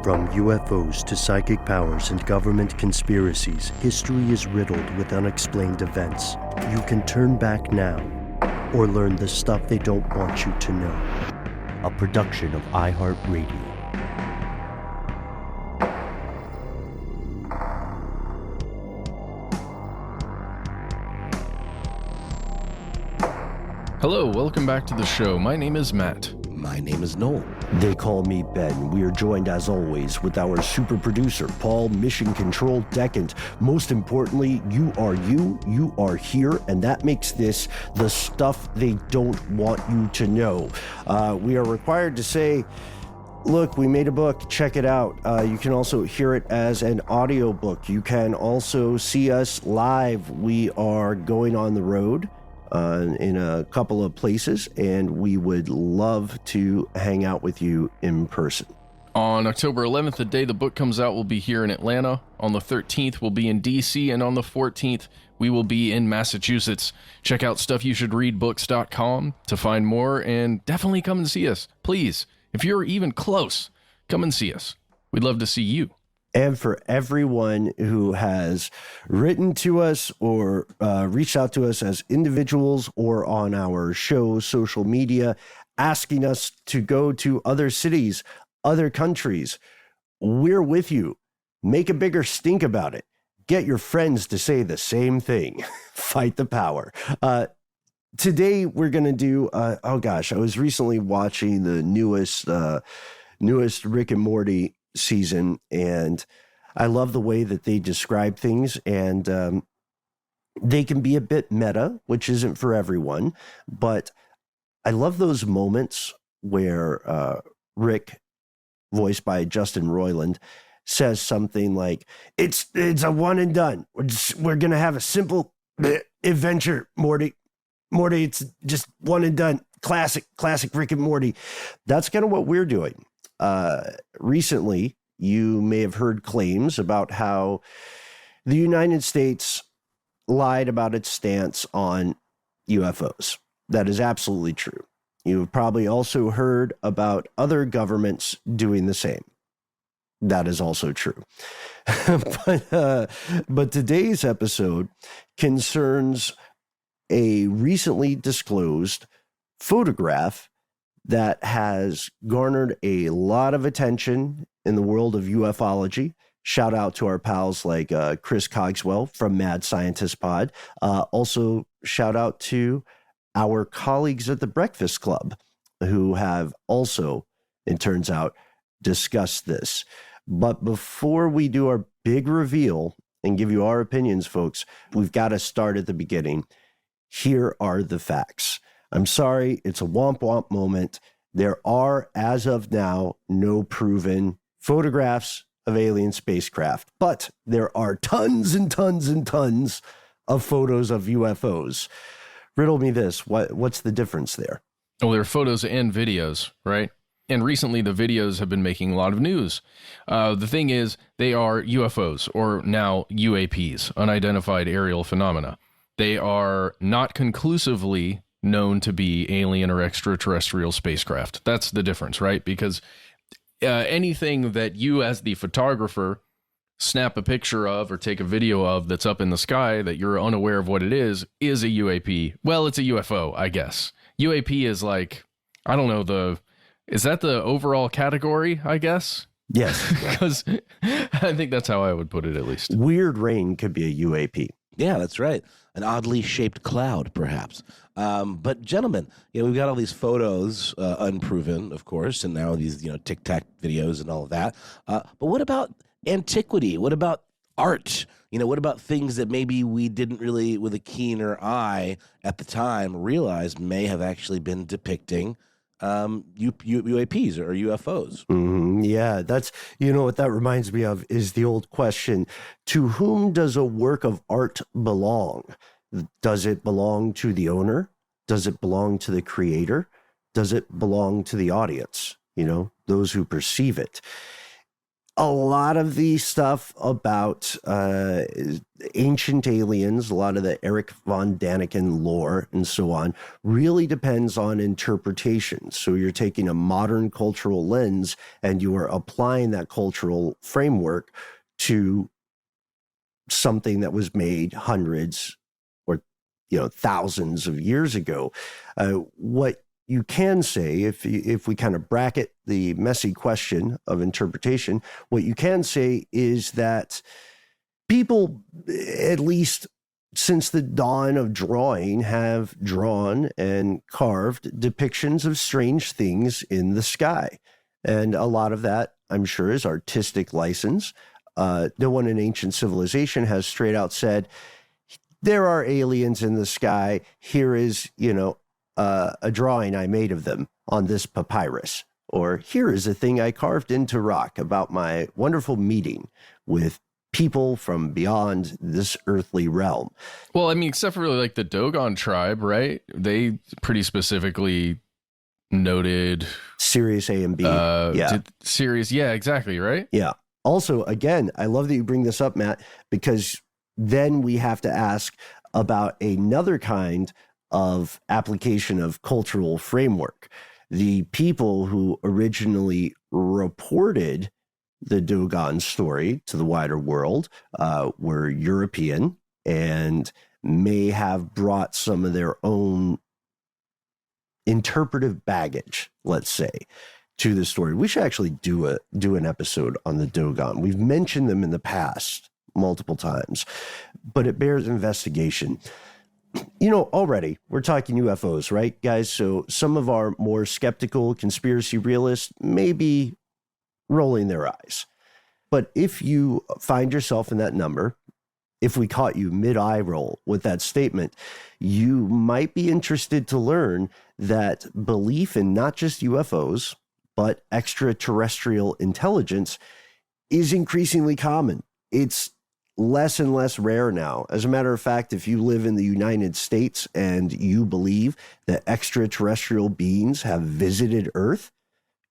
From UFOs to psychic powers and government conspiracies, history is riddled with unexplained events. You can turn back now or learn the stuff they don't want you to know. A production of iHeartRadio. Hello, welcome back to the show. My name is Matt. My name is Noel. They call me Ben. We are joined, as always, with our super producer, Paul Mission Control Decant. Most importantly, you are here, and that makes this the stuff they don't want you to know. We are required to say, look, we made a book, check it out. You can also hear it as an audiobook. You can also see us live. We are going on the road in a couple of places, and we would love to hang out with you in person. On October 11th, the day the book comes out, we'll be here in Atlanta. On the 13th, we'll be in DC, and on the 14th, we will be in Massachusetts. Check out stuffyoushouldreadbooks.com to find more, and definitely come and see us. Please, if you're even close, come and see us. We'd love to see you. And for everyone who has written to us or reached out to us as individuals or on our show, social media, asking us to go to other cities, other countries, we're with you. Make a bigger stink about it. Get your friends to say the same thing. Fight the power. Today, we're going to do, I was recently watching the newest Rick and Morty season, and I love the way that they describe things, and they can be a bit meta, which isn't for everyone, but I love those moments where Rick, voiced by Justin Roiland, says something like, it's a one and done. We're going to have a simple adventure, Morty, it's just one and done. Classic Rick and Morty. That's kind of what we're doing. Recently, you may have heard claims about how the United States lied about its stance on UFOs. That is absolutely true. You've probably also heard about other governments doing the same. That is also true. But today's episode concerns a recently disclosed photograph that has garnered a lot of attention in the world of ufology. Shout out to our pals like Chris Cogswell from Mad Scientist Pod. Also, shout out to our colleagues at the Breakfast Club who have also, it turns out, discussed this. But before we do our big reveal and give you our opinions, folks, we've got to start at the beginning. Here are the facts. I'm sorry, it's a womp womp moment. There are, as of now, no proven photographs of alien spacecraft, but there are tons and tons and tons of photos of UFOs. Riddle me this, what's the difference there? Well, there are photos and videos, right? And recently the videos have been making a lot of news. The thing is, they are UFOs, or now UAPs, unidentified aerial phenomena. They are not conclusively known to be alien or extraterrestrial spacecraft. That's the difference, right? Because anything that you as the photographer snap a picture of or take a video of that's up in the sky that you're unaware of what it is a UAP. Well, it's a UFO, I guess. UAP is like, I don't know, is that the overall category, I guess? Yes. Because I think that's how I would put it, at least. Weird rain could be a UAP. Yeah, that's right. An oddly shaped cloud, perhaps. But gentlemen, we've got all these photos, unproven, of course, and now these, Tic Tac videos and all of that. But what about antiquity? What about art? What about things that maybe we didn't really, with a keener eye at the time, realize may have actually been depicting UAPs or UFOs? Yeah, that's, what that reminds me of is the old question, to whom does a work of art belong? Does it belong to the owner? Does it belong to the creator? Does it belong to the audience? Those who perceive it. A lot of the stuff about ancient aliens, a lot of the Eric von Daniken lore and so on, really depends on interpretation. So you're taking a modern cultural lens and you are applying that cultural framework to something that was made hundreds or thousands of years ago. What you can say, if we kind of bracket the messy question of interpretation, what you can say is that people, at least since the dawn of drawing, have drawn and carved depictions of strange things in the sky. And a lot of that, I'm sure, is artistic license. No one in ancient civilization has straight out said, there are aliens in the sky. Here is, a drawing I made of them on this papyrus, or here is a thing I carved into rock about my wonderful meeting with people from beyond this earthly realm. Well, I mean, except for like the Dogon tribe, right? They pretty specifically noted Sirius A and B. Sirius. Yeah, exactly. Right. Yeah. Also, again, I love that you bring this up, Matt, because then we have to ask about another kind of application of cultural framework. The people who originally reported the Dogon story to the wider world were European and may have brought some of their own interpretive baggage, let's say, to the story. We should actually do an episode on the Dogon. We've mentioned them in the past multiple times, but it bears investigation. Already we're talking UFOs, right, guys? So some of our more skeptical conspiracy realists may be rolling their eyes. But if you find yourself in that number, if we caught you mid-eye roll with that statement, you might be interested to learn that belief in not just UFOs, but extraterrestrial intelligence is increasingly common. It's less and less rare now. As a matter of fact, if you live in the United States and you believe that extraterrestrial beings have visited Earth,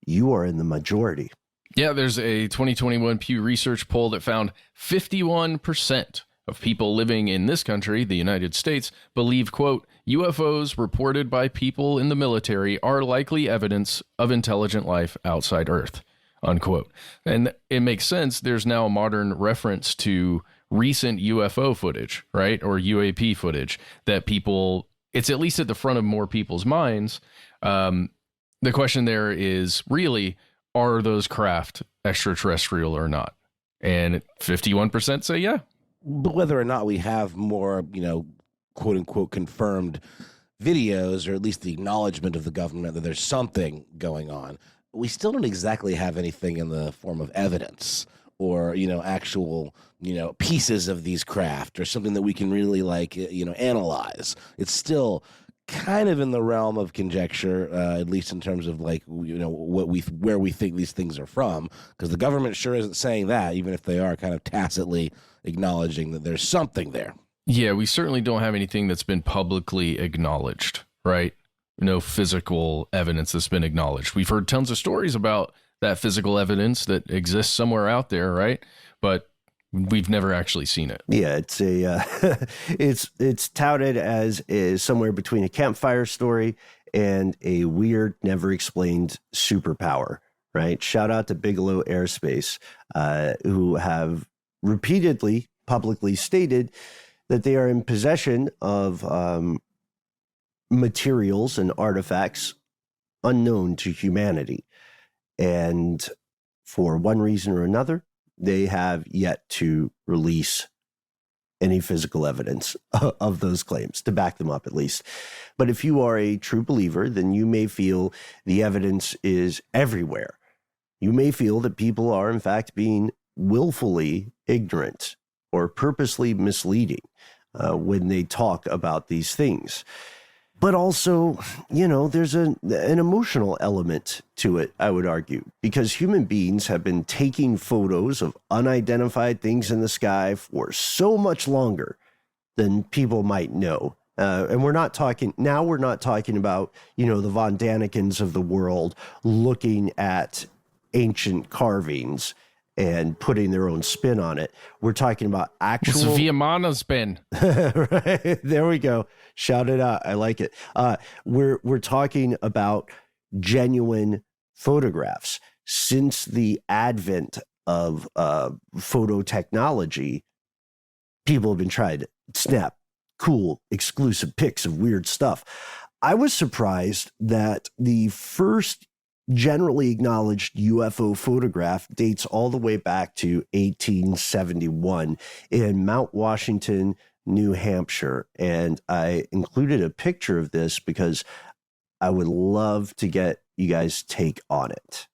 you are in the majority. Yeah, there's a 2021 Pew Research poll that found 51% of people living in this country, the United States, believe, quote, UFOs reported by people in the military are likely evidence of intelligent life outside Earth, unquote. And it makes sense. There's now a modern reference to recent UFO footage, right? Or UAP footage that it's at least at the front of more people's minds. The question there is really, are those craft extraterrestrial or not? And 51% say yeah. But whether or not we have more, quote unquote, confirmed videos, or at least the acknowledgement of the government that there's something going on, we still don't exactly have anything in the form of evidence or, actual, pieces of these craft or something that we can really analyze. It's still kind of in the realm of conjecture, at least in terms of where we think these things are from, because the government sure isn't saying that, even if they are kind of tacitly acknowledging that there's something there. Yeah, we certainly don't have anything that's been publicly acknowledged, right? No physical evidence that's been acknowledged. We've heard tons of stories about that physical evidence that exists somewhere out there, right? But we've never actually seen it. Yeah, it's it's touted as somewhere between a campfire story and a weird, never explained superpower, right? Shout out to Bigelow Aerospace, who have repeatedly publicly stated that they are in possession of materials and artifacts unknown to humanity. And for one reason or another, they have yet to release any physical evidence of those claims to back them up, at least. But if you are a true believer, then you may feel the evidence is everywhere. You may feel that people are, in fact, being willfully ignorant or purposely misleading when they talk about these things. But also, there's an emotional element to it, I would argue, because human beings have been taking photos of unidentified things in the sky for so much longer than people might know. And we're not talking about, the Von Danikens of the world looking at ancient carvings and putting their own spin on it. We're talking about It's actual Viamana spin. right, there we go. Shout it out. I like it. We're talking about genuine photographs. Since the advent of photo technology, people have been trying to snap cool, exclusive pics of weird stuff. I was surprised that the first generally acknowledged UFO photograph dates all the way back to 1871 in Mount Washington, New Hampshire. And I included a picture of this because I would love to get you guys' take on it.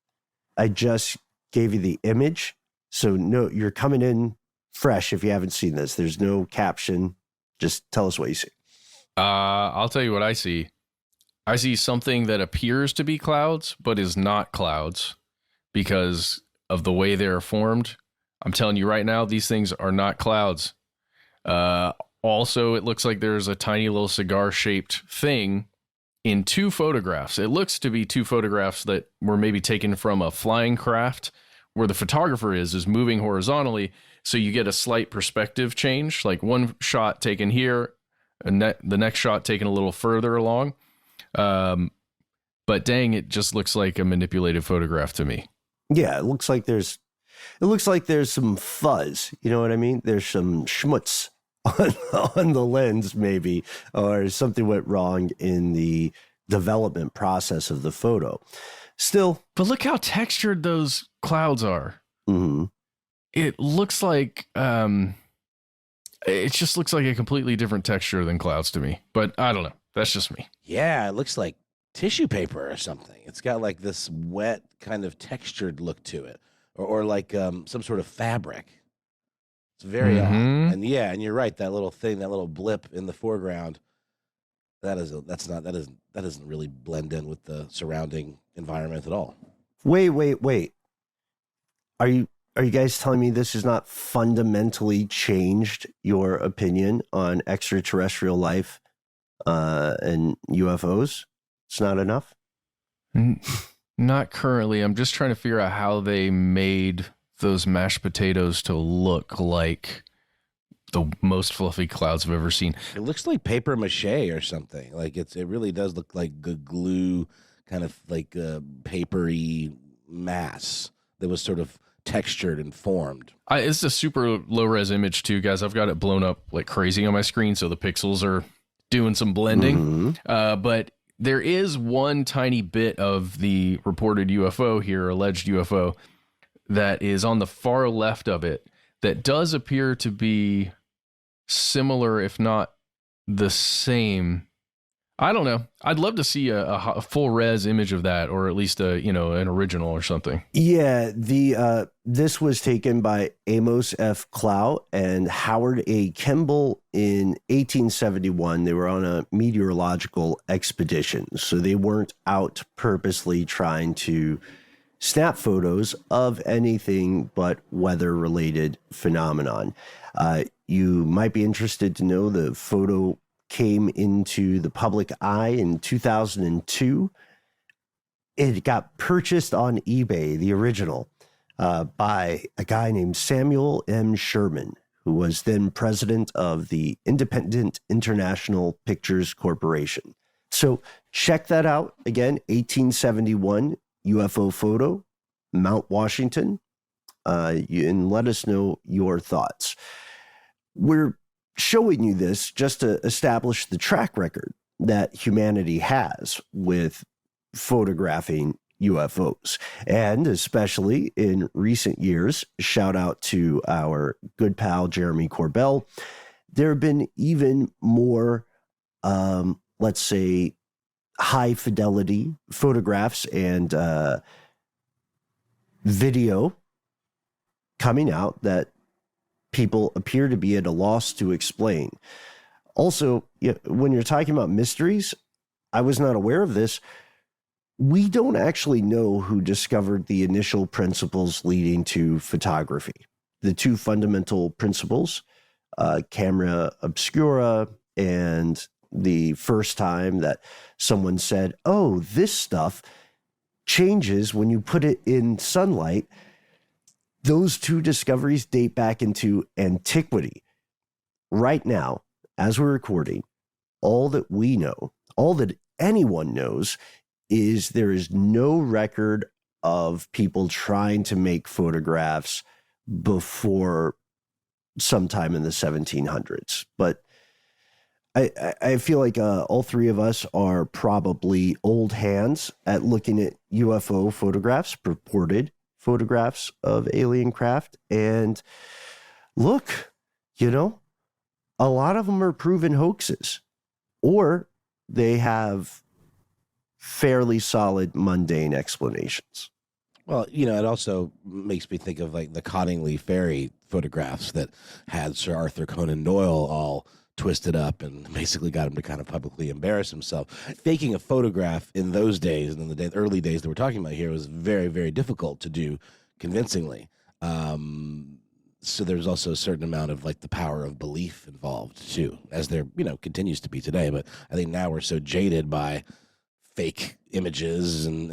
I just gave you the image. So no, you're coming in fresh if you haven't seen this. There's no caption. Just tell us what you see. I'll tell you what I see. I see something that appears to be clouds, but is not clouds because of the way they're formed. I'm telling you right now, these things are not clouds. Also, it looks like there's a tiny little cigar-shaped thing in two photographs. It looks to be two photographs that were maybe taken from a flying craft where the photographer is moving horizontally. So you get a slight perspective change, like one shot taken here and the next shot taken a little further along. But dang, it just looks like a manipulated photograph to me. Yeah, it looks like there's some fuzz. You know what I mean? There's some schmutz on the lens, maybe, or something went wrong in the development process of the photo. Still, but look how textured those clouds are. Mm-hmm. It looks like it just looks like a completely different texture than clouds to me. But I don't know. That's just me. Yeah, it looks like tissue paper or something. It's got like this wet kind of textured look to it, or like some sort of fabric. It's very odd. And yeah, and you're right. That little thing, that little blip in the foreground, that doesn't really blend in with the surrounding environment at all. Wait. Are you guys telling me this has not fundamentally changed your opinion on extraterrestrial life and UFOs? It's not enough? Not currently. I'm just trying to figure out how they made those mashed potatoes to look like the most fluffy clouds I've ever seen. It looks like paper mache or something. Like it really does look like glue, kind of like a papery mass that was sort of textured and formed. It's a super low res image too, guys. I've got it blown up like crazy on my screen, so the pixels are doing some blending. But there is one tiny bit of the reported UFO here, alleged UFO, that is on the far left of it that does appear to be similar, if not the same. I don't know. I'd love to see a full res image of that, or at least an original or something. Yeah, this was taken by Amos F. Clow and Howard A. Kimball in 1871. They were on a meteorological expedition, so they weren't out purposely trying to snap photos of anything but weather-related phenomenon. You might be interested to know the photo came into the public eye in 2002. It got purchased on eBay, the original, by a guy named Samuel M. Sherman, who was then president of the Independent International Pictures Corporation. So check that out. Again, 1871 UFO photo, Mount Washington, and let us know your thoughts. We're showing you this just to establish the track record that humanity has with photographing UFOs. And especially in recent years, shout out to our good pal, Jeremy Corbell, there have been even more, let's say, high fidelity photographs and video coming out that people appear to be at a loss to explain. Also, when you're talking about mysteries, I was not aware of this. We don't actually know who discovered the initial principles leading to photography. The two fundamental principles, camera obscura, and the first time that someone said, oh, this stuff changes when you put it in sunlight. those two discoveries date back into antiquity. Right now, as we're recording, all that we know, all that anyone knows, is there is no record of people trying to make photographs before sometime in the 1700s. But I feel like all three of us are probably old hands at looking at UFO photographs, purported photographs of alien craft. And look, a lot of them are proven hoaxes, or they have fairly solid, mundane explanations. Well, it also makes me think of like the Cottingley Ferry photographs that had Sir Arthur Conan Doyle all twisted up and basically got him to kind of publicly embarrass himself. Faking a photograph in those days, and in the early days that we're talking about here, was very, very difficult to do convincingly. So there's also a certain amount of like the power of belief involved too, as there, continues to be today. But I think now we're so jaded by fake images and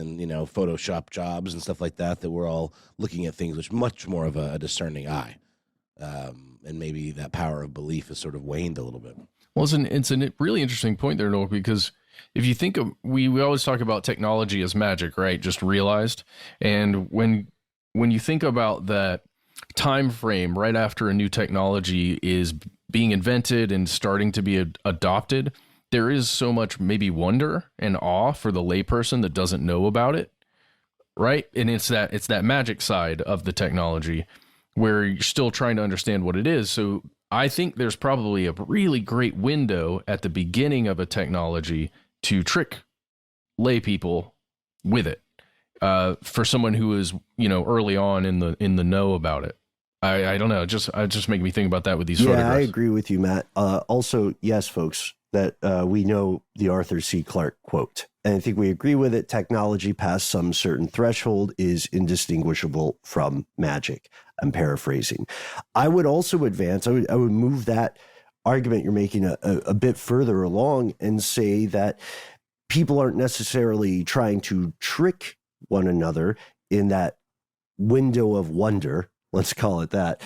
Photoshop jobs and stuff like that we're all looking at things with much more of a discerning eye. And maybe that power of belief has sort of waned a little bit. Well, it's a really interesting point there, Noel, because if you think of, we always talk about technology as magic, right? Just realized. And when you think about that time frame right after a new technology is being invented and starting to be adopted, there is so much maybe wonder and awe for the layperson that doesn't know about it, right? And it's that magic side of the technology where you're still trying to understand what it is. So I think there's probably a really great window at the beginning of a technology to trick lay people with it. For someone who is, early on in the know about it. I don't know. It just make me think about that with these photographs. Yeah, I agree with you, Matt. Also, yes, folks, that we know the Arthur C. Clarke quote. And I think we agree with it. Technology past some certain threshold is indistinguishable from magic. I'm paraphrasing. I would also advance, I would move that argument you're making a bit further along and say that people aren't necessarily trying to trick one another in that window of wonder. Let's call it that.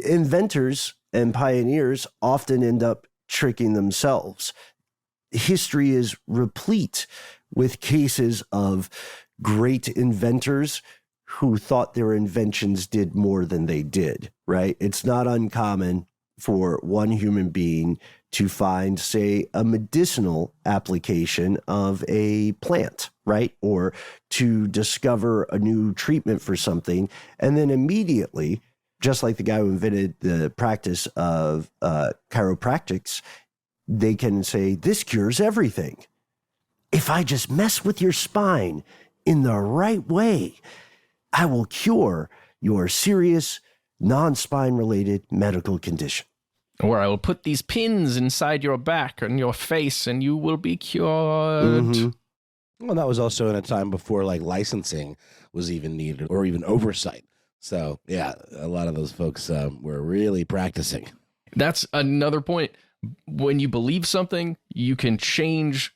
Inventors and pioneers often end up tricking themselves. History is replete with cases of great inventors who thought their inventions did more than they did, right? It's not uncommon for one human being to find, say, a medicinal application of a plant, right? Or to discover a new treatment for something. And then immediately, just like the guy who invented the practice of chiropractics, they can say, this cures everything. If I just mess with your spine in the right way, I will cure your serious non-spine related medical condition. Or I will put these pins inside your back and your face and you will be cured. Mm-hmm. Well, that was also in a time before like licensing was even needed or even oversight. So yeah, a lot of those folks were really practicing. That's another point. When you believe something, you can change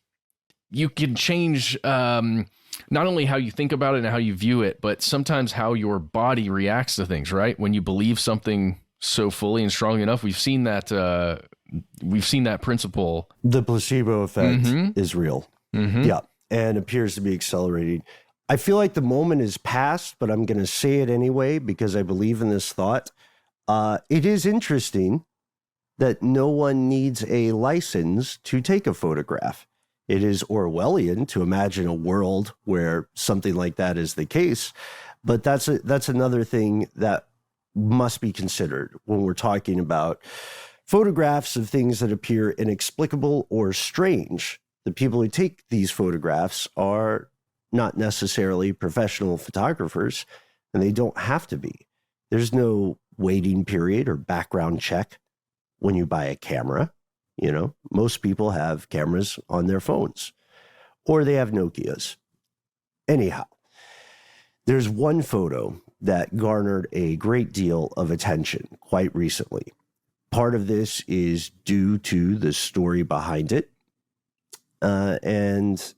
not only how you think about it and how you view it, but sometimes how your body reacts to things, right? When you believe something so fully and strongly enough, we've seen that principle. The placebo effect is real. Mm-hmm. Yeah, and appears to be accelerating. I feel like the moment is past, but I'm going to say it anyway because I believe in this thought. It is interesting that no one needs a license to take a photograph. It is Orwellian to imagine a world where something like that is the case, but that's another thing that must be considered when we're talking about photographs of things that appear inexplicable or strange. The people who take these photographs are not necessarily professional photographers, and they don't have to be. There's no waiting period or background check when you buy a camera. Most people have cameras on their phones, or they have Nokias. Anyhow, there's one photo that garnered a great deal of attention quite recently. Part of this is due to the story behind it. And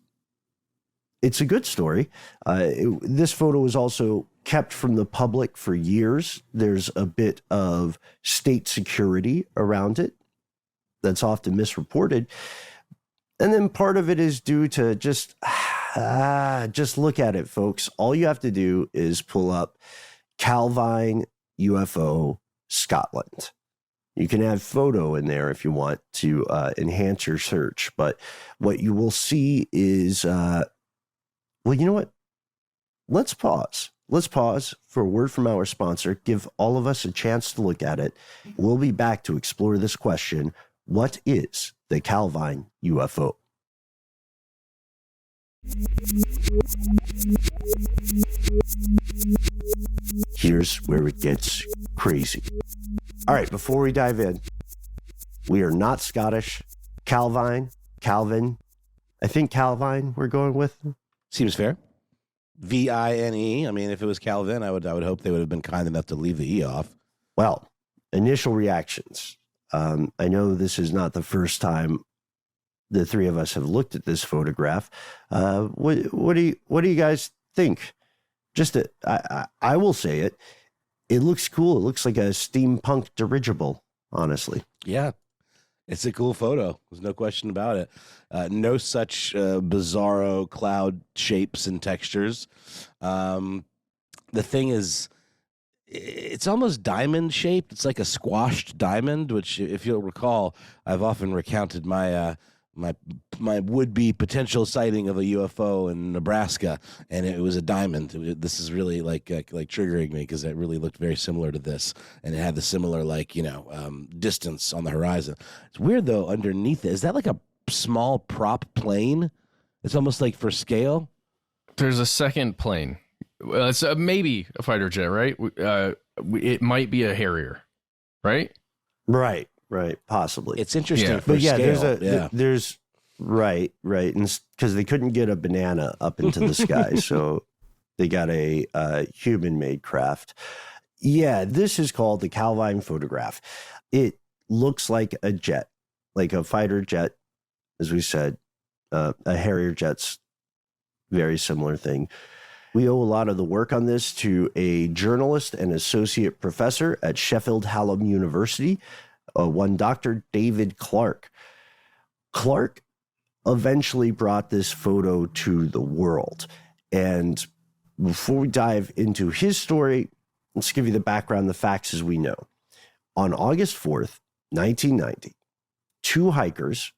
it's a good story. This photo was also kept from the public for years. There's a bit of state security around it that's often misreported. And then part of it is due to just look at it, folks. All you have to do is pull up Calvine UFO Scotland. You can add photo in there if you want to enhance your search. But what you will see is, well, you know what? Let's pause. Let's pause for a word from our sponsor. Give all of us a chance to look at it. We'll be back to explore this question. What is the Calvine UFO? Here's where it gets crazy. All right, before we dive in, we are not Scottish. Calvine. I think Calvine we're going with. Seems fair. Vine. I mean, if it was Calvin, I would hope they would have been kind enough to leave the E off. Well, initial reactions. I know this is not the first time the three of us have looked at this photograph. What do you guys think? I will say it. It looks cool. It looks like a steampunk dirigible, honestly. Yeah, it's a cool photo. There's no question about it. No such bizarro cloud shapes and textures. The thing is, it's almost diamond shaped. It's like a squashed diamond, which, if you'll recall, I've often recounted my my would-be potential sighting of a UFO in Nebraska, and it was a diamond. This is really like triggering me because it really looked very similar to this, and it had the similar distance on the horizon. It's weird though. Underneath it, is that like a small prop plane? It's almost like for scale. There's a second plane. Well, it's maybe a fighter jet, right? It might be a Harrier, right? Right, possibly. It's interesting, Yeah. for But yeah, scale. there's right, and because they couldn't get a banana up into the sky, so they got a human-made craft. Yeah, this is called the Calvine photograph. It looks like a jet, like a fighter jet, as we said. A Harrier jet's very similar thing. We owe a lot of the work on this to a journalist and associate professor at Sheffield Hallam University, one Dr. David Clark. Clark eventually brought this photo to the world. And before we dive into his story, let's give you the background, the facts as we know. On August 4th, 1990, two hikers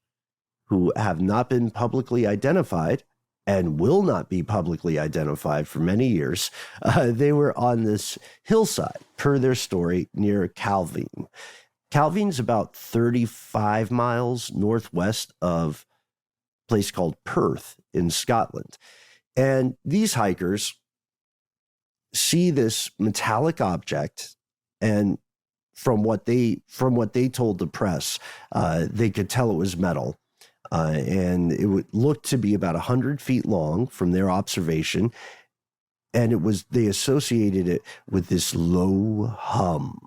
who have not been publicly identified and will not be publicly identified for many years, they were on this hillside, per their story, near Calvine. Calvine's about 35 miles northwest of a place called Perth in Scotland. And these hikers see this metallic object, and from what they told the press, they could tell it was metal. And it would look to be about 100 feet long from their observation. And they associated it with this low hum.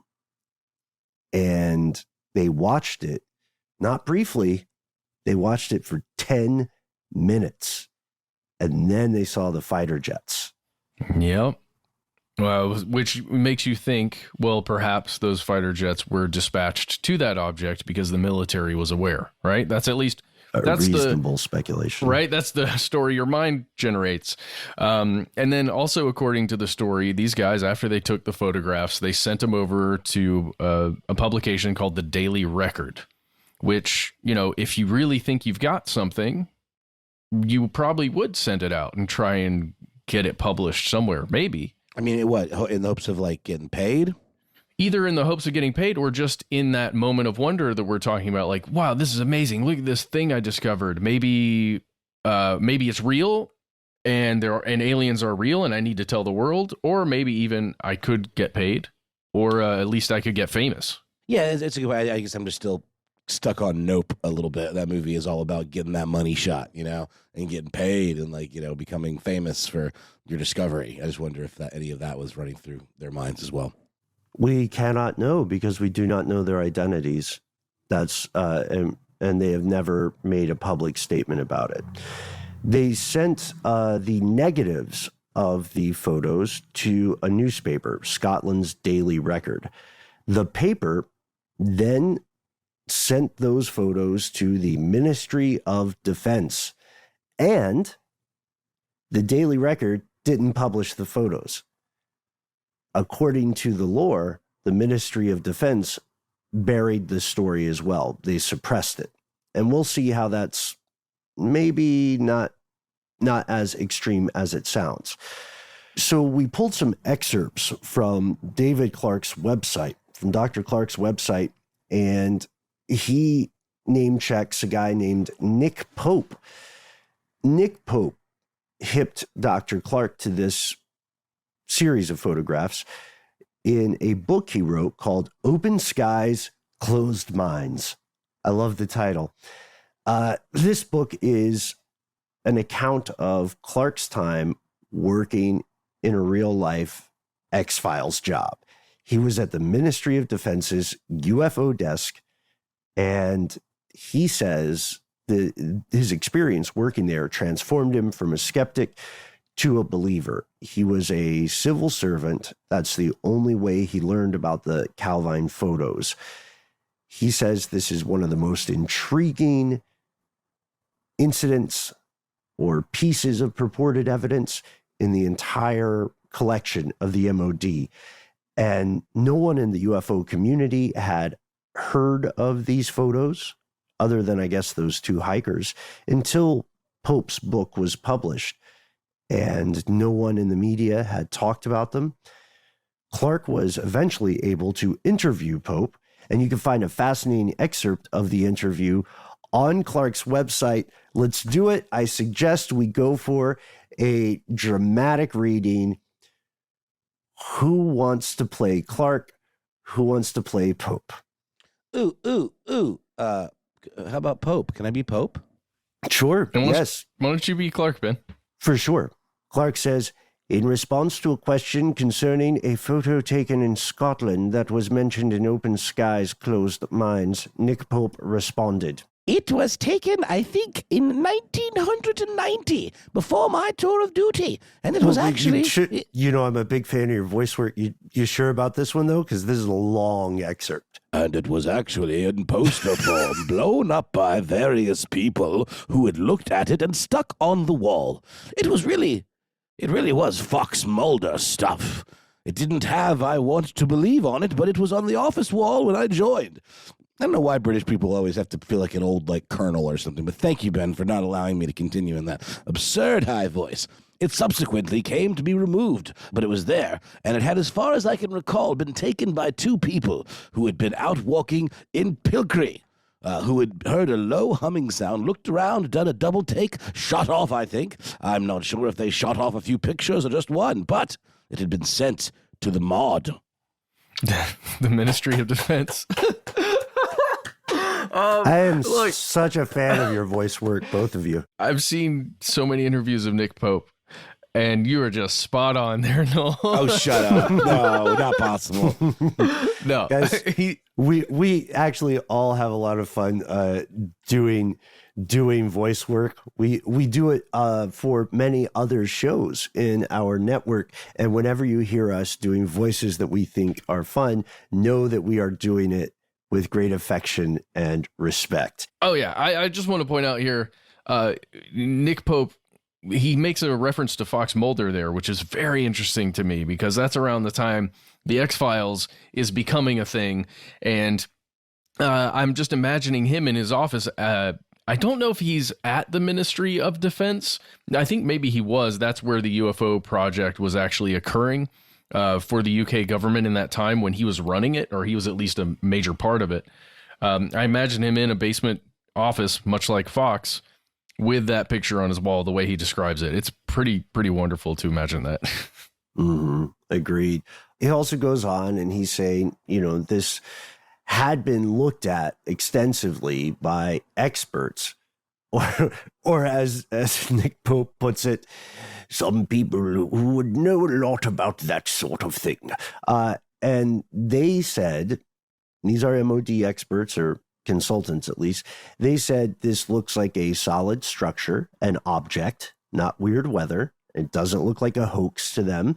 And they watched it, not briefly, they watched it for 10 minutes. And then they saw the fighter jets. Yep. Well, which makes you think, well, perhaps those fighter jets were dispatched to that object because the military was aware, right? That's at least... That's reasonable speculation. Right? That's the story your mind generates. And then also, according to the story, these guys, after they took the photographs, they sent them over to a publication called the Daily Record, which, if you really think you've got something, you probably would send it out and try and get it published somewhere, maybe. I mean, what, in the hopes of getting paid? Either in the hopes of getting paid or just in that moment of wonder that we're talking about, like, wow, this is amazing. Look at this thing I discovered. Maybe it's real and aliens are real and I need to tell the world, or maybe even I could get paid, or at least I could get famous. Yeah, it's a good way. I guess I'm just still stuck on Nope a little bit. That movie is all about getting that money shot, and getting paid and becoming famous for your discovery. I just wonder if any of that was running through their minds as well. We cannot know because we do not know their identities. That's and they have never made a public statement about it. They sent the negatives of the photos to a newspaper, Scotland's Daily Record. The paper then sent those photos to the Ministry of Defense, and the Daily Record didn't publish the photos. According to the lore, the Ministry of Defense buried the story as well. They suppressed it. And we'll see how that's maybe not as extreme as it sounds. So we pulled some excerpts from David Clark's website, from Dr. Clark's website, and he name checks a guy named Nick Pope. Nick Pope hipped Dr. Clark to this series of photographs in a book he wrote called Open Skies, Closed Minds. I love the title. This book is an account of Clark's time working in a real-life X-Files job. He was at the Ministry of Defense's UFO desk, and he says that his experience working there transformed him from a skeptic to a believer. He was a civil servant. That's the only way he learned about the Calvine photos. He says this is one of the most intriguing incidents or pieces of purported evidence in the entire collection of the MOD. And no one in the UFO community had heard of these photos, other than, I guess, those two hikers, until Pope's book was published. And no one in the media had talked about them. Clark was eventually able to interview Pope, and you can find a fascinating excerpt of the interview on Clark's website. Let's do it. I suggest we go for a dramatic reading. Who wants to play Clark? Who wants to play Pope? Ooh. How about Pope? Can I be Pope? Sure. Yes. Why don't you be Clark, Ben? For sure. Clark says, in response to a question concerning a photo taken in Scotland that was mentioned in Open Skies, Closed Minds, Nick Pope responded, It was taken, I think, in 1990, before my tour of duty. And it was actually... I'm a big fan of your voice work. You sure about this one, though? Because this is a long excerpt. And it was actually in poster form, blown up by various people who had looked at it and stuck on the wall. It really was Fox Mulder stuff. It didn't have I want to believe on it, but it was on the office wall when I joined. I don't know why British people always have to feel like an old, colonel or something, but thank you, Ben, for not allowing me to continue in that absurd high voice. It subsequently came to be removed, but it was there, and it had, as far as I can recall, been taken by two people who had been out walking in Pilcree, who had heard a low humming sound, looked around, done a double take, shot off, I think. I'm not sure if they shot off a few pictures or just one, but it had been sent to the MOD. The Ministry of Defense. I am such a fan of your voice work, both of you. I've seen so many interviews of Nick Pope, and you are just spot on there, Noel. Oh, shut up. No, not possible. No. Guys, we actually all have a lot of fun doing voice work. We do it for many other shows in our network. And whenever you hear us doing voices that we think are fun, know that we are doing it with great affection and respect. Oh, yeah. I just want to point out here, Nick Pope, he makes a reference to Fox Mulder there, which is very interesting to me because that's around the time the X-Files is becoming a thing. And I'm just imagining him in his office. I don't know if he's at the Ministry of Defense. I think maybe he was. That's where the UFO project was actually occurring for the UK government in that time when he was running it, or he was at least a major part of it. I imagine him in a basement office, much like Fox, with that picture on his wall, the way he describes it. It's pretty wonderful to imagine that. Agreed. He also goes on and he's saying, this had been looked at extensively by experts, or as Nick Pope puts it, some people who would know a lot about that sort of thing. And they said, these are MOD experts or consultants at least, they said this looks like a solid structure, an object, not weird weather. It doesn't look like a hoax to them.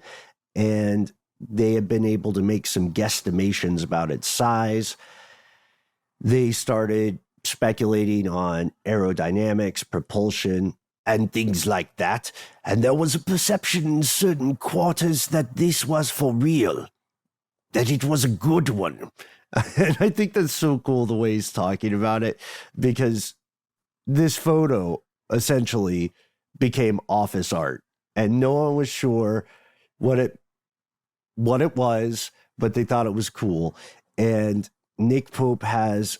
And they have been able to make some guesstimations about its size. They started speculating on aerodynamics, propulsion, and things like that. And there was a perception in certain quarters that this was for real, that it was a good one. And I think that's so cool the way he's talking about it, because this photo essentially became office art and no one was sure what it was, but they thought it was cool. And Nick Pope has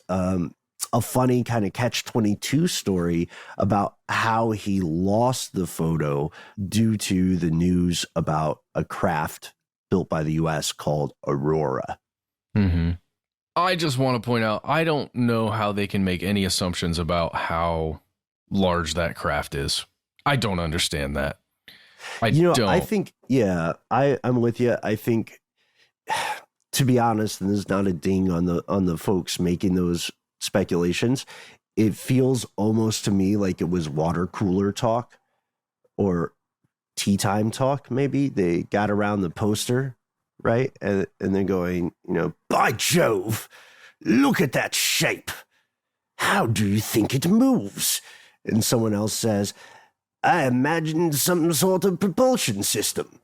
a funny kind of catch-22 story about how he lost the photo due to the news about a craft built by the U.S. called Aurora. Mm-hmm. I just want to point out, I don't know how they can make any assumptions about how large that craft is. I don't understand that. I think, I'm with you. I think, to be honest, and there's not a ding on the folks making those speculations, it feels almost to me like it was water cooler talk or tea time talk. Maybe they got around the poster, right? And they're going, by Jove, look at that shape. How do you think it moves? And someone else says, I imagined some sort of propulsion system.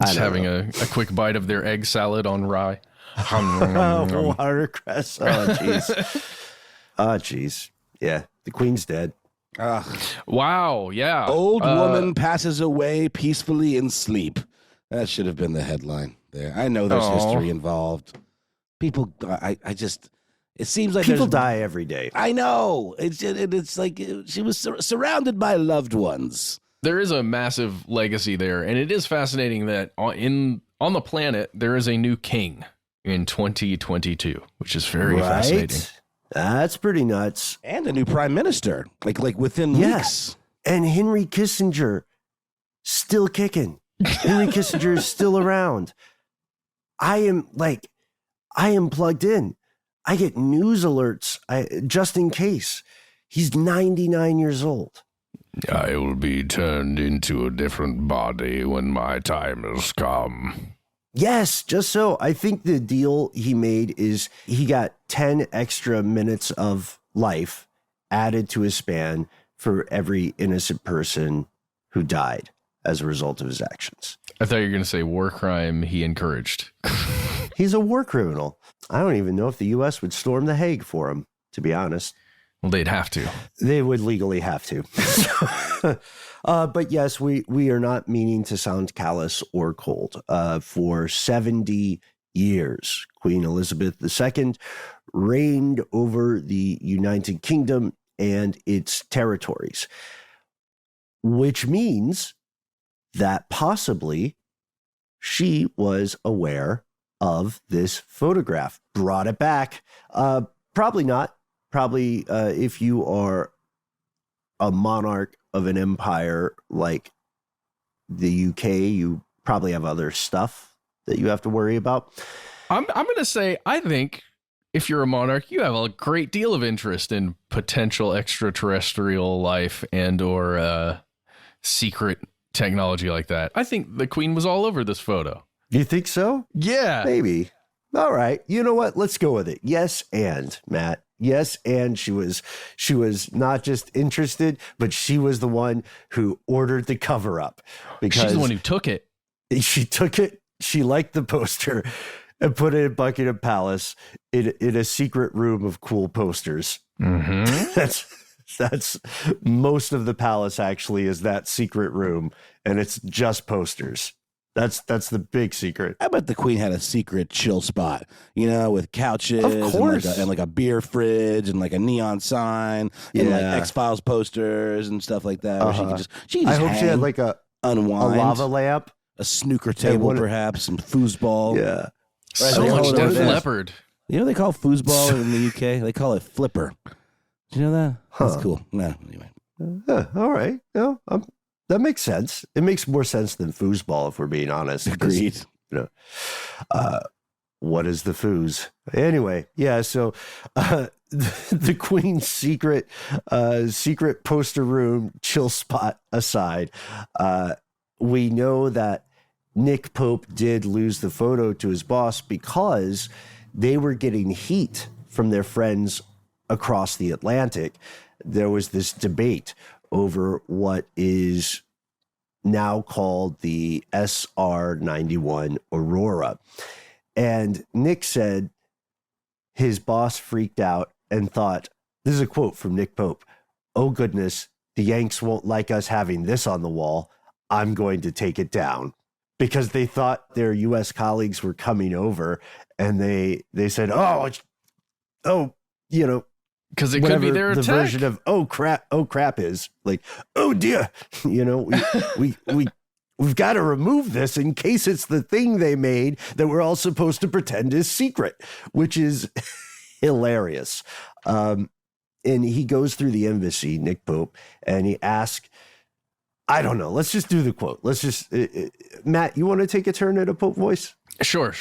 Just having a quick bite of their egg salad on rye. Watercress. Oh, jeez. Oh, jeez. Yeah, the Queen's dead. Wow, yeah. Old woman passes away peacefully in sleep. That should have been the headline there. I know there's history involved. People, it seems like people die every day. I know. It's like she was surrounded by loved ones. There is a massive legacy there, and it is fascinating that on the planet there is a new king in 2022, which is very fascinating. That's pretty nuts. And a new prime minister, like within weeks. And Henry Kissinger still kicking. Henry Kissinger is still around. I am plugged in. I get news alerts just in case. He's 99 years old. I will be turned into a different body when my time has come. Yes, just so. I think the deal he made is he got 10 extra minutes of life added to his span for every innocent person who died as a result of his actions. I thought you were going to say war crime he encouraged. He's a war criminal. I don't even know if the U.S. would storm The Hague for him, to be honest. Well, they'd have to. They would legally have to. But yes, we are not meaning to sound callous or cold. For 70 years, Queen Elizabeth II reigned over the United Kingdom and its territories, which means that possibly she was aware of this photograph, brought it back. Probably not. Probably if you are a monarch of an empire like the UK, you probably have other stuff that you have to worry about. I'm going to say, I think if you're a monarch, you have a great deal of interest in potential extraterrestrial life and or secret technology like that. I think the Queen was all over this photo. You think so? Yeah. Maybe. All right. You know what? Let's go with it. Yes, and Matt. Yes, and she was not just interested, but she was the one who ordered the cover up. Because she's the one who took it. She took it. She liked the poster and put it in Buckingham Palace in a secret room of cool posters. Mm-hmm. That's most of the palace actually is that secret room, and it's just posters. That's the big secret. I bet the Queen had a secret chill spot, with couches, of course, and like a beer fridge and like a neon sign, and like X-Files posters and stuff like that. Where she could just I hope she had like unwind, a lava lamp, a snooker table, perhaps some foosball. Yeah, so much Def Leppard. You know what they call foosball in the UK? They call it flipper. Do you know that? That's cool. No, anyway. All right. No, that makes sense. It makes more sense than foosball, if we're being honest. Agreed. what is the foos? Anyway, yeah, so the Queen's secret poster room chill spot aside, we know that Nick Pope did lose the photo to his boss because they were getting heat from their friends across the Atlantic. There was this debate over what is now called the SR-91 Aurora. And Nick said his boss freaked out and thought, this is a quote from Nick Pope, "Oh goodness, the Yanks won't like us having this on the wall. I'm going to take it down." Because they thought their U.S. colleagues were coming over, and they said, you know, because it could be their the attack. version of oh crap is like, oh dear, you know, we've got to remove this in case it's the thing they made that we're all supposed to pretend is secret, which is hilarious. And he goes through the embassy, Nick Pope, and he asks, I don't know. Let's just do the quote. Let's just, Matt, you want to take a turn at a Pope voice? Sure.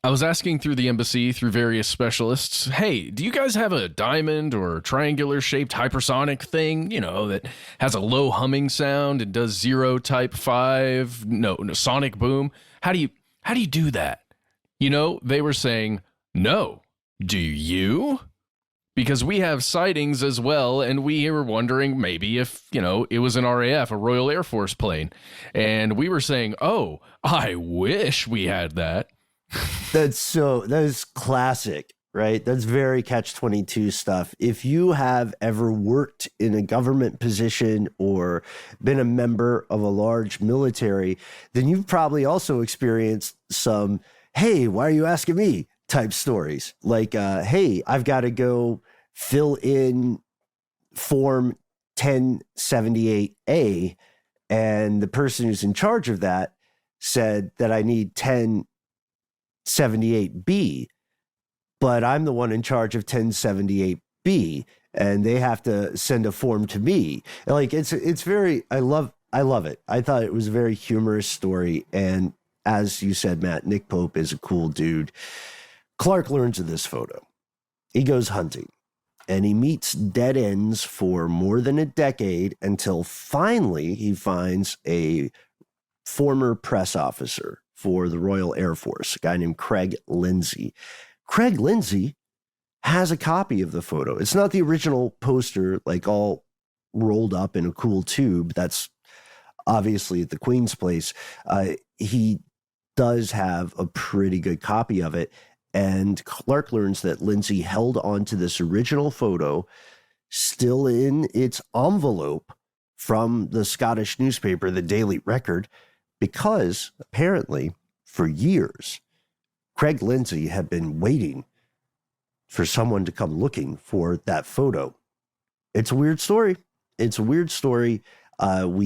I was asking through the embassy, through various specialists, hey, do you guys have a diamond or triangular shaped hypersonic thing, you know, that has a low humming sound and does 0 type 5, no sonic boom? How do you do that? You know, they were saying, no. Do you? Because we have sightings as well, and we were wondering maybe if, you know, it was an RAF, a Royal Air Force plane. And we were saying, oh, I wish we had that. That is classic, right? That's very Catch-22 stuff. If you have ever worked in a government position or been a member of a large military, then you've probably also experienced some, hey, why are you asking me type stories. Like, hey, I've got to go fill in form 1078A, and the person who's in charge of that said that I need 1078B, but I'm the one in charge of 1078B, and they have to send a form to me. Like, it's very, I love it. I thought it was a very humorous story, and as you said, Matt, Nick Pope is a cool dude. Clark learns of this photo. He goes hunting, and he meets dead ends for more than a decade until finally he finds a former press officer for the Royal Air Force, a guy named Craig Lindsay. Craig Lindsay has a copy of the photo. It's not the original poster, like all rolled up in a cool tube. That's obviously at the Queen's place. He does have a pretty good copy of it. And Clark learns that Lindsay held onto this original photo still in its envelope from the Scottish newspaper, the Daily Record, because apparently for years, Craig Lindsay had been waiting for someone to come looking for that photo. It's a weird story. We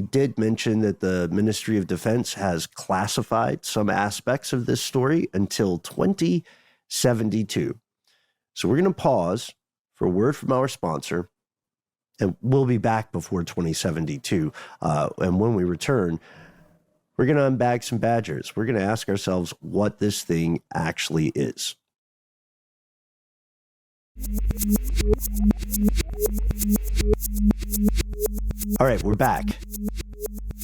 did mention that the Ministry of Defense has classified some aspects of this story until 2072. So we're going to pause for a word from our sponsor, and we'll be back before 2072. And when we return, we're going to unbag some badgers. We're going to ask ourselves what this thing actually is. All right, we're back.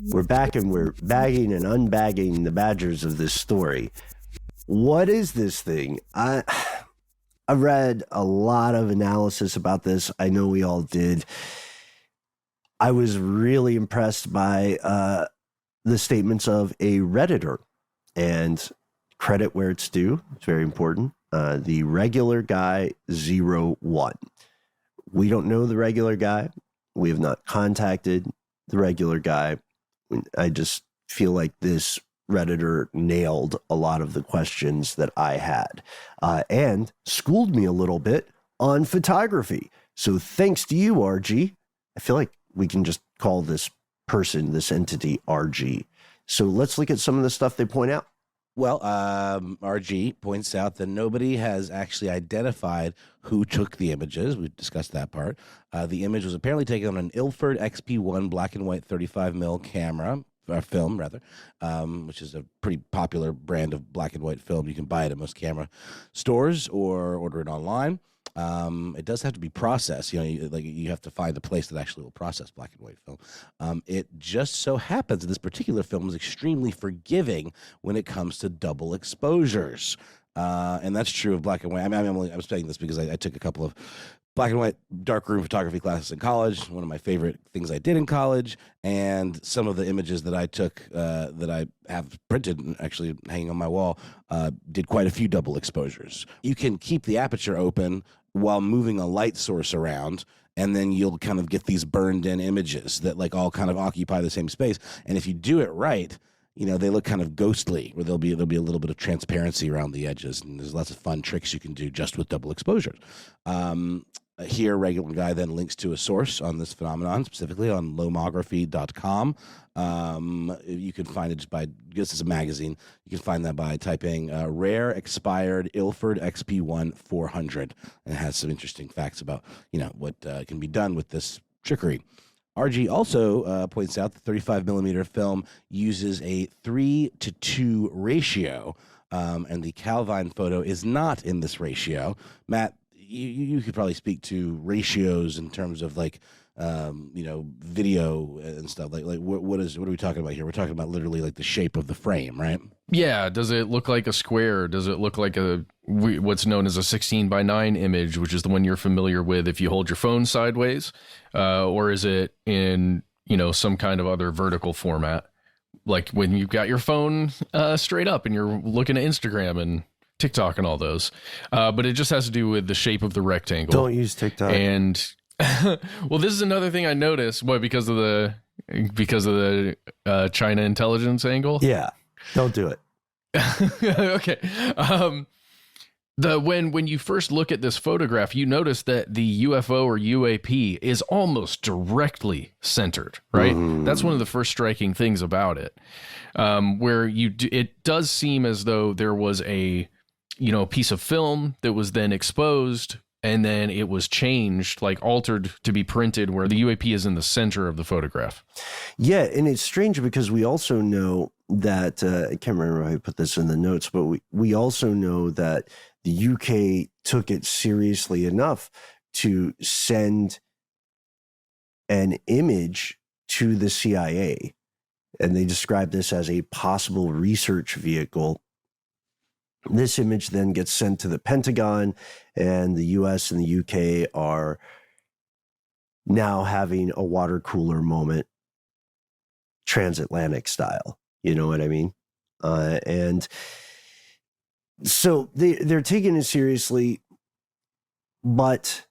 We're back, and we're bagging and unbagging the badgers of this story. What is this thing? I read a lot of analysis about this. I know we all did. I was really impressed by the statements of a Redditor, and credit where it's due. It's very important. The regular guy 01. We don't know the regular guy. We have not contacted the regular guy. I just feel like this Redditor nailed a lot of the questions that I had, and schooled me a little bit on photography. So thanks to you, RG. I feel like we can just call this person, this entity, RG. So let's look at some of the stuff they point out. Well, RG points out that nobody has actually identified who took the images. We've discussed that part. The image was apparently taken on an Ilford XP1 black and white 35mm camera film, rather, which is a pretty popular brand of black and white film. You can buy it at most camera stores or order it online. It does have to be processed. You have to find the place that actually will process black and white film. It just so happens that this particular film is extremely forgiving when it comes to double exposures. And that's true of black and white. I'm saying this because I took a couple of black and white darkroom photography classes in college, one of my favorite things I did in college, and some of the images that I took that I have printed and actually hanging on my wall did quite a few double exposures. You can keep the aperture open while moving a light source around, and then you'll kind of get these burned in images that like all kind of occupy the same space. And if you do it right, they look kind of ghostly, where there'll be a little bit of transparency around the edges, and there's lots of fun tricks you can do just with double exposures. Here, Regular Guy then links to a source on this phenomenon, specifically on lomography.com. You can find it just by, this is a magazine, you can find that by typing Rare Expired Ilford XP1 400. And it has some interesting facts about, what can be done with this trickery. RG also points out the 35 millimeter film uses a 3:2 ratio, and the Calvine photo is not in this ratio. Matt, you could probably speak to ratios in terms of like, video and stuff. Like what are we talking about here? We're talking about literally like the shape of the frame, right? Yeah. Does it look like a square? Does it look like what's known as a 16:9 image, which is the one you're familiar with if you hold your phone sideways? Or is it in, some kind of other vertical format? Like when you've got your phone straight up and you're looking at Instagram and TikTok and all those. But it just has to do with the shape of the rectangle. Don't use TikTok. And well, this is another thing I noticed. What, because of the China intelligence angle? Yeah, don't do it. Okay. When you first look at this photograph, you notice that the UFO or UAP is almost directly centered, right? That's one of the first striking things about it, where it does seem as though there was a piece of film that was then exposed, and then it was changed, like altered to be printed, where the UAP is in the center of the photograph. Yeah, and it's strange because we also know that, I can't remember how I put this in the notes, but we also know that the UK took it seriously enough to send an image to the CIA, and they described this as a possible research vehicle. This image then gets sent to the Pentagon, and the US and the UK are now having a water cooler moment, transatlantic style. You know what I mean? And so they're taking it seriously, but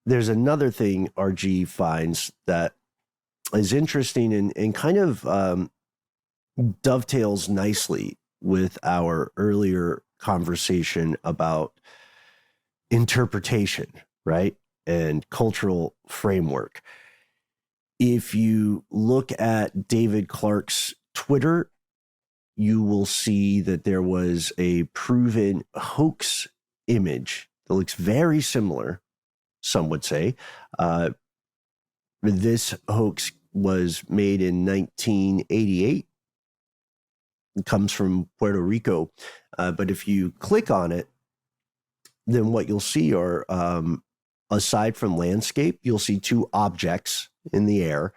there's another thing RG finds that is interesting and kind of dovetails nicely with our earlier conversation about interpretation, right? And cultural framework. If you look at David Clark's Twitter, you will see that there was a proven hoax image that looks very similar, some would say. This hoax was made in 1988. It comes from Puerto Rico. But if you click on it, then what you'll see are, aside from landscape, you'll see two objects in the air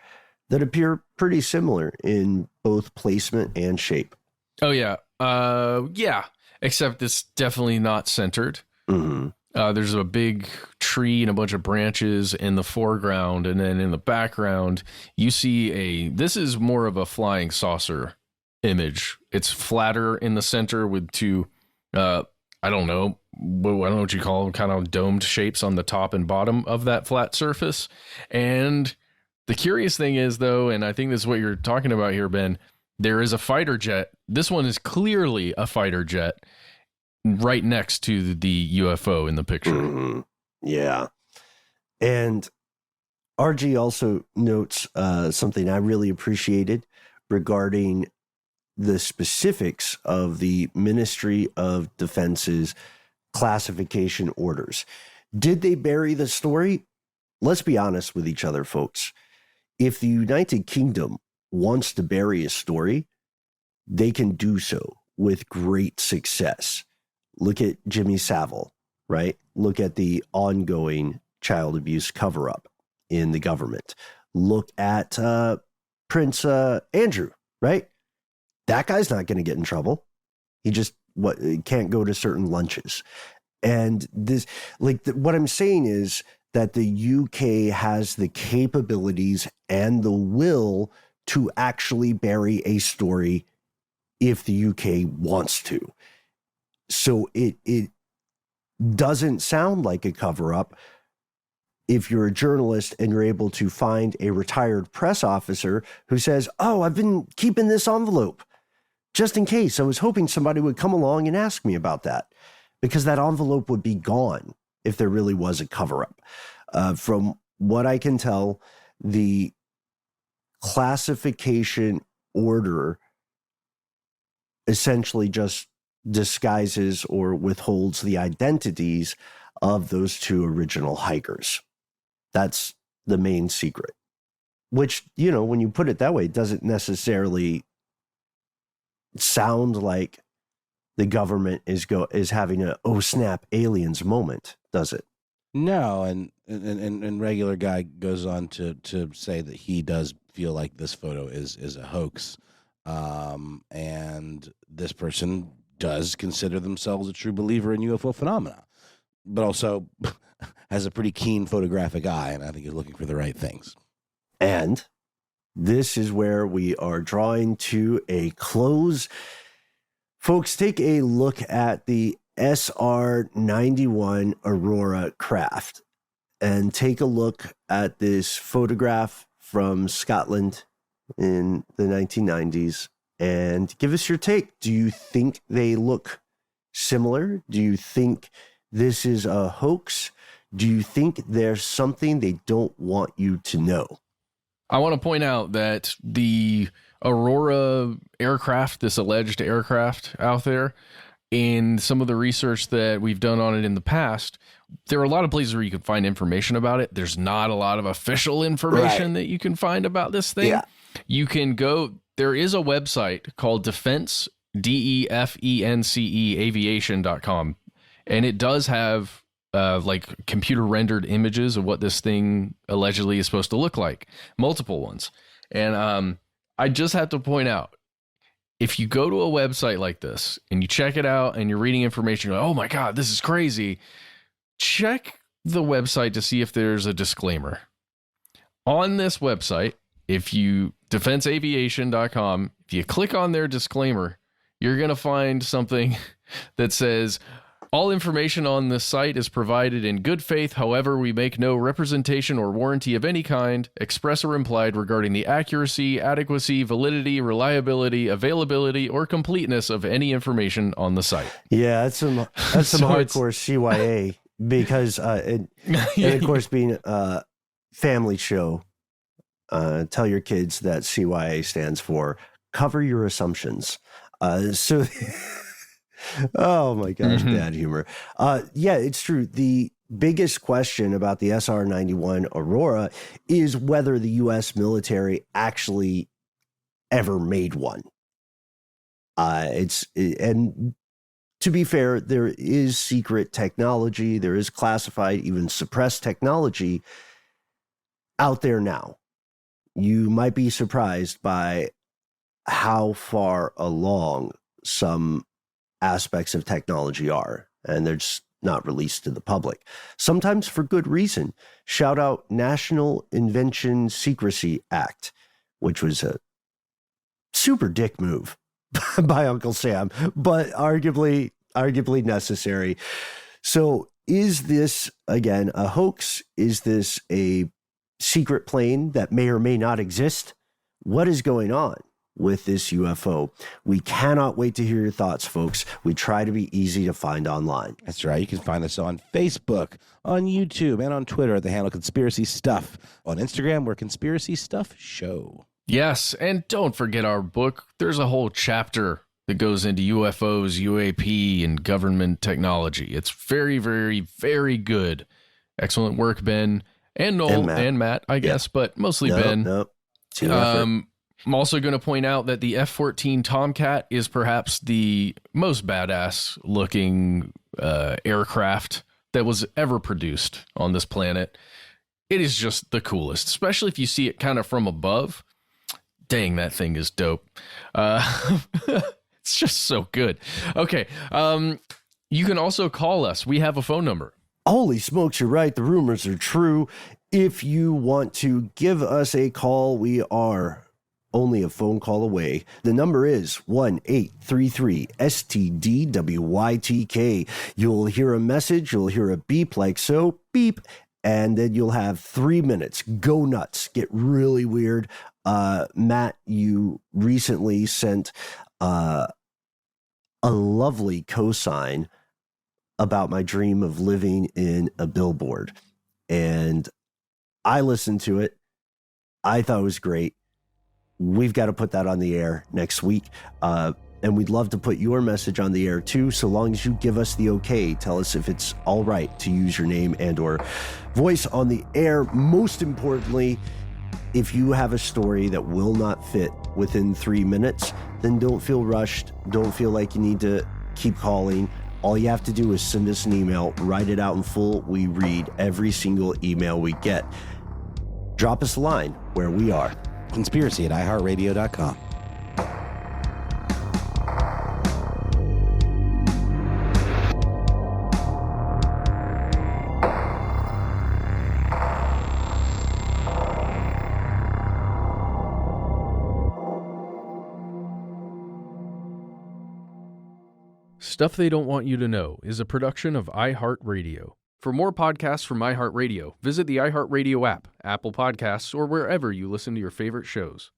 that appear pretty similar in both placement and shape. Oh, yeah. Yeah. Except it's definitely not centered. Mm-hmm. There's a big tree and a bunch of branches in the foreground. And then in the background, you see this is more of a flying saucer image. It's flatter in the center with two, I don't know what you call them, kind of domed shapes on the top and bottom of that flat surface. And the curious thing is, though, and I think this is what you're talking about here, Ben, there is a fighter jet. This one is clearly a fighter jet right next to the UFO in the picture. Mm-hmm. Yeah. And RG also notes something I really appreciated regarding the specifics of the Ministry of Defense's classification orders. Did they bury the story? Let's be honest with each other, folks. If the United Kingdom wants to bury a story, they can do so with great success. Look at Jimmy Savile, right? Look at the ongoing child abuse cover-up in the government. Look at Prince Andrew, right? That guy's not going to get in trouble. He just can't go to certain lunches. And this, what I'm saying is that the UK has the capabilities and the will to actually bury a story if the UK wants to. So it doesn't sound like a cover-up if you're a journalist and you're able to find a retired press officer who says, oh, I've been keeping this envelope just in case. I was hoping somebody would come along and ask me about that, because that envelope would be gone if there really was a cover-up. From what I can tell, the classification order essentially just disguises or withholds the identities of those two original hikers. That's the main secret, which, you know, when you put it that way, it doesn't necessarily sound like the government is having a, oh snap, aliens moment, does it? No, and regular guy goes on to say that he does feel like this photo is a hoax, and this person does consider themselves a true believer in UFO phenomena, but also has a pretty keen photographic eye, and I think he's looking for the right things. And this is where we are drawing to a close. Folks, take a look at the SR-91 Aurora craft and take a look at this photograph from Scotland in the 1990s and give us your take. Do you think they look similar? Do you think this is a hoax? Do you think there's something they don't want you to know? I want to point out that the Aurora aircraft, this alleged aircraft out there, in some of the research that we've done on it in the past, there are a lot of places where you can find information about it. There's not a lot of official information that you can find about this thing. Yeah. You can go, there is a website called Defense, DEFENCE aviation.com, and it does have like computer rendered images of what this thing allegedly is supposed to look like, multiple ones. And I just have to point out, if you go to a website like this and you check it out and you're reading information, you're like, oh my God, this is crazy. Check the website to see if there's a disclaimer. On this website, if you, defenseaviation.com, if you click on their disclaimer, you're going to find something that says, all information on this site is provided in good faith. However, we make no representation or warranty of any kind, express or implied, regarding the accuracy, adequacy, validity, reliability, availability, or completeness of any information on the site. Yeah, that's some hardcore CYA, because and of course, being a family show, tell your kids that CYA stands for cover your assumptions. So. Oh my gosh, bad humor. Yeah, it's true. The biggest question about the SR-91 Aurora is whether the U.S. military actually ever made one. And to be fair, there is secret technology, there is classified, even suppressed technology out there now. You might be surprised by how far along some aspects of technology are, and they're just not released to the public, sometimes for good reason. Shout out National Invention Secrecy Act, which was a super dick move by Uncle Sam, but arguably necessary. So is this, again, a hoax? Is this a secret plane that may or may not exist? What is going on with this UFO? We cannot wait to hear your thoughts, folks. We try to be easy to find online. That's right. You can find us on Facebook, on YouTube, and on Twitter at the handle Conspiracy Stuff. On Instagram, we're Conspiracy Stuff Show. Yes, and don't forget our book. There's a whole chapter that goes into UFOs, UAP, and government technology. It's very, very, very good. Excellent work, Ben, and Noel, and Matt, I guess, but mostly Ben. Nope. I'm also going to point out that the F-14 Tomcat is perhaps the most badass looking aircraft that was ever produced on this planet. It is just the coolest, especially if you see it kind of from above. Dang, that thing is dope. It's just so good. Okay. You can also call us. We have a phone number. Holy smokes, you're right. The rumors are true. If you want to give us a call, we are only a phone call away. The number is 1-833-STDWYTK. You'll hear a message, you'll hear a beep like so, beep, and then you'll have 3 minutes. Go nuts. Get really weird. Matt, you recently sent a lovely cosign about my dream of living in a billboard. And I listened to it. I thought it was great. We've got to put that on the air next week. And we'd love to put your message on the air too, so long as you give us the okay. Tell us if it's all right to use your name and or voice on the air. Most importantly, if you have a story that will not fit within 3 minutes, then don't feel rushed. Don't feel like you need to keep calling. All you have to do is send us an email, write it out in full. We read every single email we get. Drop us a line where we are. Conspiracy at iHeartRadio.com. Stuff They Don't Want You to Know is a production of iHeartRadio. For more podcasts from iHeartRadio, visit the iHeartRadio app, Apple Podcasts, or wherever you listen to your favorite shows.